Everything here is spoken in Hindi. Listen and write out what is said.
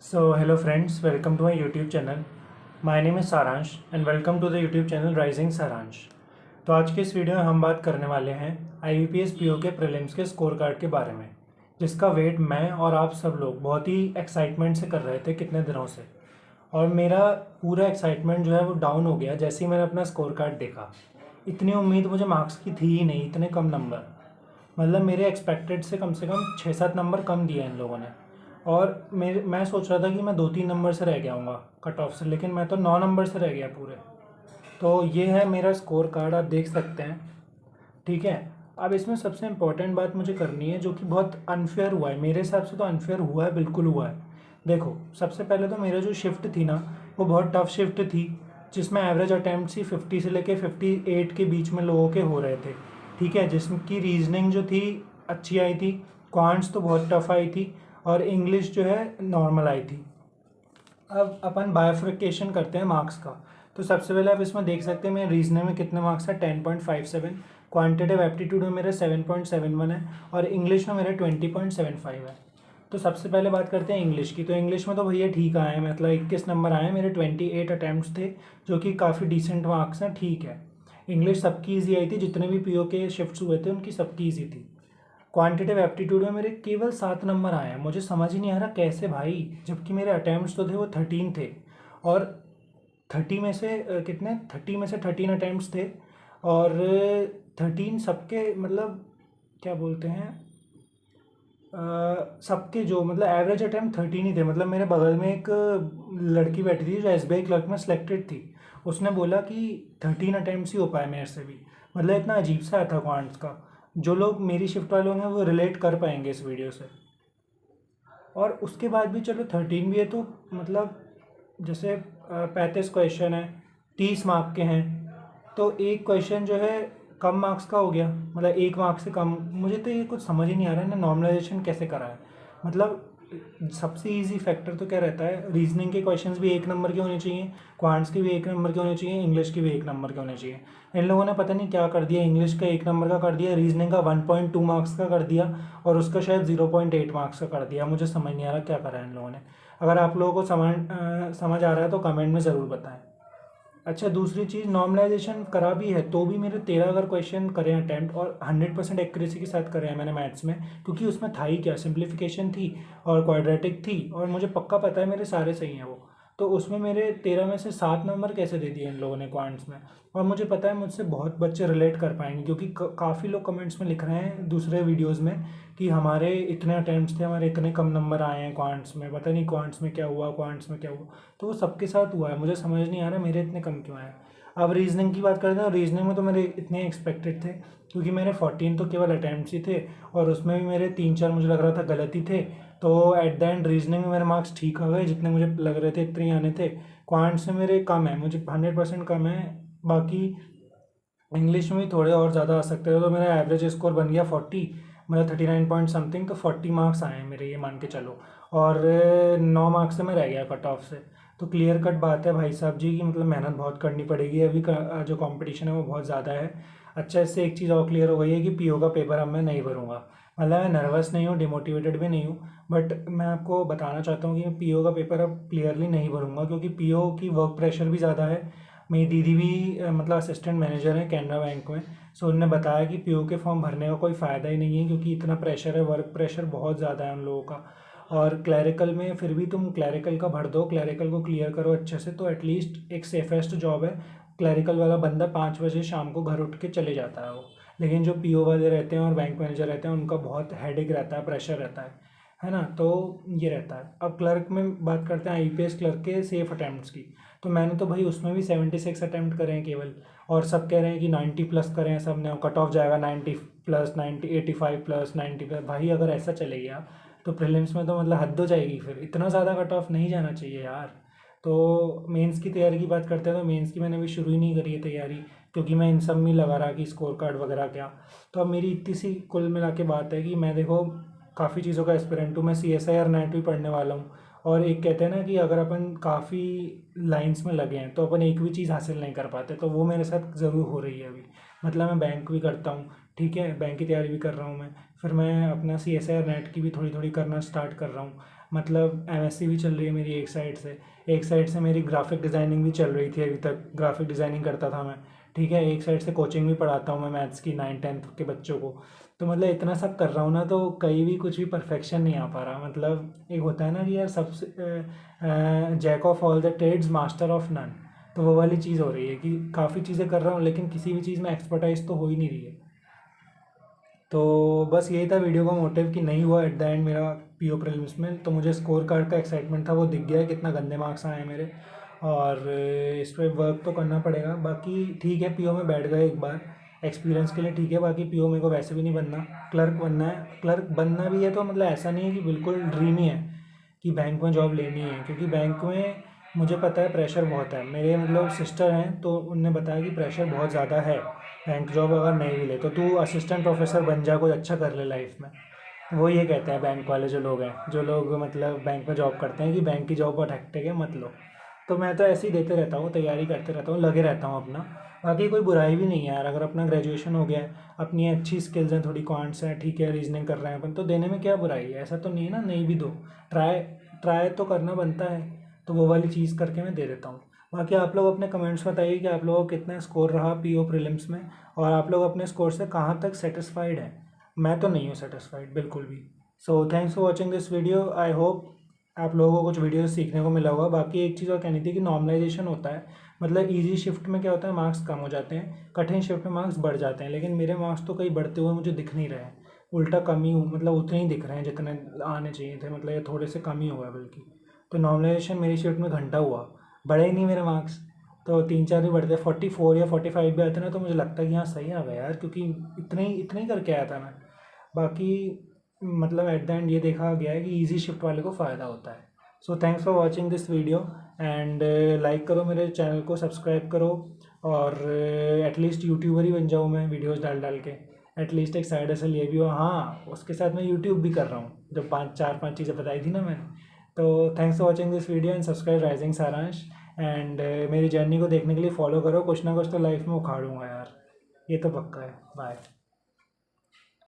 So hello friends, welcome to my YouTube channel. My name is Saransh and welcome to the YouTube channel Rising Saransh. तो आज के इस वीडियो में हम बात करने वाले हैं IBPS PO के प्रीलिम्स के स्कोर कार्ड के बारे में, जिसका वेट मैं और आप सब लोग बहुत ही एक्साइटमेंट से कर रहे थे कितने दिनों से। और मेरा पूरा एक्साइटमेंट जो है वो डाउन हो गया जैसे ही मैंने अपना स्कोर कार्ड देखा। इतनी उम्मीद मुझे मार्क्स की थी ही नहीं, इतने कम नंबर। मतलब मेरे एक्सपेक्टेड से कम 6-7 नंबर कम दिए इन लोगों ने। और मैं सोच रहा था कि मैं 2-3 नंबर से रह गया हूँगा कट ऑफ से, लेकिन मैं तो 9 नंबर से रह गया पूरे। तो ये है मेरा स्कोर कार्ड, आप देख सकते हैं। ठीक है, अब इसमें सबसे इम्पोर्टेंट बात मुझे करनी है जो कि बहुत अनफेयर हुआ है मेरे हिसाब से। तो अनफेयर हुआ है, बिल्कुल हुआ है। देखो, सबसे पहले तो मेरा जो शिफ्ट थी ना, वो बहुत टफ शिफ्ट थी, जिसमें एवरेज अटैम्प्ट ही 50 से लेके 58 के बीच में लोगों के हो रहे थे। ठीक है, जिसकी रीजनिंग जो थी अच्छी आई थी, क्वांट्स तो बहुत टफ आई थी, और इंग्लिश जो है नॉर्मल आई थी। अब अपन बायोफ्रिकेशन करते हैं मार्क्स का। तो सबसे पहले आप इसमें देख सकते हैं मेरे रीजनिंग में कितने मार्क्स है, 10.57। क्वांटिटेटिव एप्टीट्यूड में मेरे 7.71 है, और इंग्लिश में मेरे 20.75 है। तो सबसे पहले बात करते हैं इंग्लिश की। तो इंग्लिश में तो भैया ठीक आए हैं, मतलब 21 नंबर आए हैं। मेरे 28 अटैम्प्ट्स थे, जो कि काफ़ी डिसेंट मार्क्स हैं, ठीक है। इंग्लिश सबकी ईजी आई थी, जितने भी पीओ के शिफ्ट्स हुए थे उनकी सबकी ईजी थी। क्वांटिटेटिव एप्टीट्यूड में मेरे केवल 7 नंबर आए हैं। मुझे समझ ही नहीं आ रहा कैसे भाई, जबकि मेरे अटैम्प्ट्स तो थे वो 13 थे। और 30 में से कितने 30 में से 13 अटैम्प्ट्स थे, और 13 सबके मतलब क्या बोलते हैं, सबके जो मतलब एवरेज अटैम्प्ट 13 ही थे। मतलब मेरे बगल में एक लड़की बैठी थी जो SBI क्लर्क में सेलेक्टेड थी, उसने बोला कि 13 अटैम्प्ट्स ही हो पाए मेरे से भी। मतलब इतना अजीब सा आया था क्वांट्स का। जो लोग मेरी शिफ्ट वाले होंगे वो रिलेट कर पाएंगे इस वीडियो से। और उसके बाद भी चलो 13 भी है, तो मतलब जैसे 35 क्वेश्चन है, 30 मार्क के हैं, तो एक क्वेश्चन जो है कम मार्क्स का हो गया, मतलब 1 मार्क से कम। मुझे तो ये कुछ समझ ही नहीं आ रहा है ना, नॉर्मलाइजेशन कैसे करा है। मतलब सबसे इजी फैक्टर तो क्या रहता है, रीजनिंग के क्वेश्चंस भी 1 नंबर के होने चाहिए, क्वांट्स के भी 1 नंबर के होने चाहिए, इंग्लिश के भी 1 नंबर के होने चाहिए। इन लोगों ने पता नहीं क्या कर दिया, इंग्लिश का 1 नंबर का कर दिया, रीजनिंग का 1.2 मार्क्स का कर दिया, और उसका शायद 0.8 मार्क्स का कर दिया। मुझे समझ नहीं आ रहा क्या करा है इन लोगों ने। अगर आप लोगों को समझ आ रहा है तो कमेंट में ज़रूर बताएं। अच्छा, दूसरी चीज़, नॉर्मलाइजेशन करा भी है तो भी मेरे 13 अगर क्वेश्चन करें अटैम्प्ट, और 100% एक्यूरेसी के साथ करे हैं मैंने मैथ्स में, क्योंकि उसमें था ही क्या, सिंप्लीफिकेशन थी और क्वाड्रेटिक थी, और मुझे पक्का पता है मेरे सारे सही हैं वो। तो उसमें मेरे 13 में से 7 नंबर कैसे दे दिए इन लोगों ने क्वांट्स में। और मुझे पता है मुझसे बहुत बच्चे रिलेट कर पाएंगे, क्योंकि काफ़ी लोग कमेंट्स में लिख रहे हैं दूसरे वीडियोज़ में कि हमारे इतने अटैम्प्ट्स थे, हमारे इतने कम नंबर आए हैं क्वांट्स में, पता नहीं क्वांट्स में क्या हुआ, क्वांट्स में क्या हुआ। तो वो सबके साथ हुआ है, मुझे समझ नहीं आ रहा मेरे इतने कम क्यों आए। अब रीजनिंग की बात करते हैं, रीजनिंग में तो मेरे इतने एक्सपेक्टेड थे, क्योंकि मेरे 14 तो केवल अटैम्प्ट्स ही थे, और उसमें भी मेरे 3-4 मुझे लग रहा था गलत ही थे। तो एट द एंड रीजनिंग में मेरे मार्क्स ठीक आ गए, जितने मुझे लग रहे थे इतने ही आने थे। क्वांट से मेरे कम है, मुझे 100% कम है। बाकी इंग्लिश में भी थोड़े और ज़्यादा आ सकते थे, तो मेरा एवरेज स्कोर बन गया 40, मतलब 39 पॉइंट समथिंग। तो 40 मार्क्स आए हैं मेरे, ये मान के चलो। और 9 मार्क्स से मैं रह गया कट ऑफ से। तो क्लियर कट बात है भाई साहब जी की, मतलब मेहनत बहुत करनी पड़ेगी अभी जो कंपटीशन है वो बहुत ज़्यादा है। अच्छा, इससे एक चीज़ और क्लियर हो गई है कि पीओ का पेपर अब मैं नहीं भरूंगा। मतलब मैं नर्वस नहीं हूँ, डिमोटिवेटेड भी नहीं हूँ, बट मैं आपको बताना चाहता हूँ कि मैं पीओ का पेपर अब क्लियरली नहीं भरूंगा, क्योंकि पीओ की वर्क प्रेशर भी ज़्यादा है। मेरी दीदी भी मतलब असिस्टेंट मैनेजर है कैनरा बैंक में। सो उन्होंने बताया कि पीओ के फॉर्म भरने का कोई फ़ायदा ही नहीं है, क्योंकि इतना प्रेशर है, वर्क प्रेशर बहुत ज़्यादा है उन लोगों का। और क्लैरिकल में फिर भी तुम क्लैरिकल का भर दो, क्लैरिकल को क्लियर करो अच्छे से, तो एटलीस्ट एक सेफेस्ट जॉब है। क्लैरिकल वाला बंदा 5 बजे शाम को घर उठ के चले जाता है वो। लेकिन जो पीओ वाले रहते हैं और बैंक मैनेजर रहते हैं, उनका बहुत हेडेक रहता है, प्रेशर रहता है ना। तो ये रहता है। अब क्लर्क में बात करते हैं, आईपीएस क्लर्क के सेफ अटैम्प्ट्स की। तो मैंने तो भाई उसमें भी 76 अटैम्प्ट करे हैं केवल, और सब कह रहे हैं कि 90 प्लस करें हैं सब ने, कट ऑफ जाएगा 90 प्लस, 90, 85 प्लस, 90 प्लस। भाई अगर ऐसा चले गया तो प्रीलिम्स में तो मतलब हद हो जाएगी, फिर इतना ज़्यादा कट ऑफ नहीं जाना चाहिए यार। तो मेंस की तैयारी की बात करते हैं, तो मेंस की मैंने अभी शुरू ही नहीं करी है तैयारी, क्योंकि मैं इन सब में लगा रहा कि स्कोर कार्ड वगैरह क्या। तो अब मेरी इतनी सी कुल मिला के बात है कि मैं देखो काफ़ी चीज़ों का एस्पिरेंट हूँ। मैं CSI और नेट भी पढ़ने वाला हूँ। और एक कहते हैं ना कि अगर अपन काफ़ी लाइंस में लगे हैं तो अपन एक भी चीज़ हासिल नहीं कर पाते, तो वो मेरे साथ ज़रूर हो रही है अभी। मतलब मैं बैंक भी करता हूँ, ठीक है, बैंक की तैयारी भी कर रहा हूँ मैं। फिर मैं अपना CSI और नेट की भी थोड़ी थोड़ी करना स्टार्ट कर रहा हूँ। मतलब एमएससी भी चल रही है मेरी एक साइड से मेरी ग्राफिक डिज़ाइनिंग भी चल रही थी, अभी तक ग्राफिक डिज़ाइनिंग करता था मैं, ठीक है। एक साइड से कोचिंग भी पढ़ाता हूँ मैं मैथ्स की 9th-10th के बच्चों को। तो मतलब इतना सब कर रहा हूँ ना, तो कहीं भी कुछ भी परफेक्शन नहीं आ पा रहा। मतलब एक होता है ना कि यार सबसे jack of all the trades master of none, तो वो वाली चीज़ हो रही है कि काफ़ी चीज़ें कर रहा हूँ लेकिन किसी भी चीज़ में एक्सपर्टाइज तो हो ही नहीं रही है। तो बस यही था वीडियो का मोटिव कि नहीं हुआ एट द एंड मेरा पीओ प्रीलिम्स में। तो मुझे स्कोर कार्ड का एक्साइटमेंट था, वो दिख गया है कितना गंदे मार्क्स आए हैं मेरे, और इस पर वर्क तो करना पड़ेगा। बाकी ठीक है, पीओ में बैठ गए एक बार, एक्सपीरियंस के लिए ठीक है। बाकी पीओ मेरे को वैसे भी नहीं बनना, क्लर्क बनना है। क्लर्क बनना भी है तो मतलब ऐसा नहीं है कि बिल्कुल ड्रीम ही है कि बैंक में जॉब लेनी है, क्योंकि बैंक में मुझे पता है प्रेशर बहुत है। मेरे मतलब सिस्टर हैं तो उनने बताया कि प्रेशर बहुत ज़्यादा है, बैंक जॉब अगर नहीं मिले तो तू असिस्टेंट प्रोफेसर बन जा, कुछ अच्छा कर ले लाइफ में। वो ये कहते हैं बैंक वाले जो लोग हैं, जो लोग मतलब बैंक में जॉब करते हैं, कि बैंक की जॉब बहुत हेक्टिक है, मत लो। तो मैं तो ऐसे ही देते रहता हूँ, तैयारी करते रहता हूँ, लगे रहता हूँ अपना। बाकी कोई बुराई भी नहीं है यार, अगर अपना ग्रेजुएशन हो गया है, अपनी अच्छी स्किल्स हैं, थोड़ी क्वांट्स हैं, ठीक है, रीजनिंग कर रहे हैं अपन, तो देने में क्या बुराई है। ऐसा तो नहीं है ना नहीं भी दो, ट्राई ट्राई तो करना बनता है। तो वो वाली चीज़ करके मैं दे देता हूँ। बाकी आप लोग अपने कमेंट्स बताइए कि आप लोगों का कितना स्कोर रहा पीओ प्रीलिम्स में, और आप लोग अपने स्कोर से कहाँ तक सेटिस्फाइड हैं। मैं तो नहीं हूँ सेटिस्फाइड बिल्कुल भी। So thanks for watching this video. I hope आप लोगों को कुछ वीडियो सीखने को मिला होगा। बाकी एक चीज़ और कहनी थी कि नॉर्मलाइजेशन होता है, मतलब इजी शिफ्ट में क्या होता है, मार्क्स कम हो जाते हैं, कठिन शिफ्ट में मार्क्स बढ़ जाते हैं। लेकिन मेरे मार्क्स तो कहीं बढ़ते हुए मुझे दिख नहीं रहे हैं, उल्टा कम ही मतलब उतने ही दिख रहे हैं जितने आने चाहिए थे, मतलब ये थोड़े से कम ही हुआ है बल्कि। तो नॉर्मलाइजेशन मेरी शिफ्ट में घंटा हुआ, बढ़े ही नहीं मेरे मार्क्स। तो 3-4 भी बढ़ते, 44 या 45 भी आते ना, तो मुझे लगता है कि हाँ सही आ गया यार, क्योंकि इतने ही करके आया था मैं। बाकी मतलब एट द एंड ये देखा गया है कि इजी शिफ्ट वाले को फ़ायदा होता है। So thanks for watching this video, and like करो मेरे चैनल को, सब्सक्राइब करो, और एटलीस्ट यूट्यूबर ही बन जाऊँ मैं वीडियोस डाल डाल के। एटलीस्ट एक साइड हसल ये भी हो, हाँ उसके साथ मैं यूट्यूब भी कर रहा हूँ, जो 5 चीज़ें बताई थी ना मैंने। तो thanks for watching this video and subscribe rising सारांश। एंड मेरी जर्नी को देखने के लिए फॉलो करो, कुछ ना कुछ तो लाइफ में उखाड़ूंगा यार, ये तो पक्का है। बाय।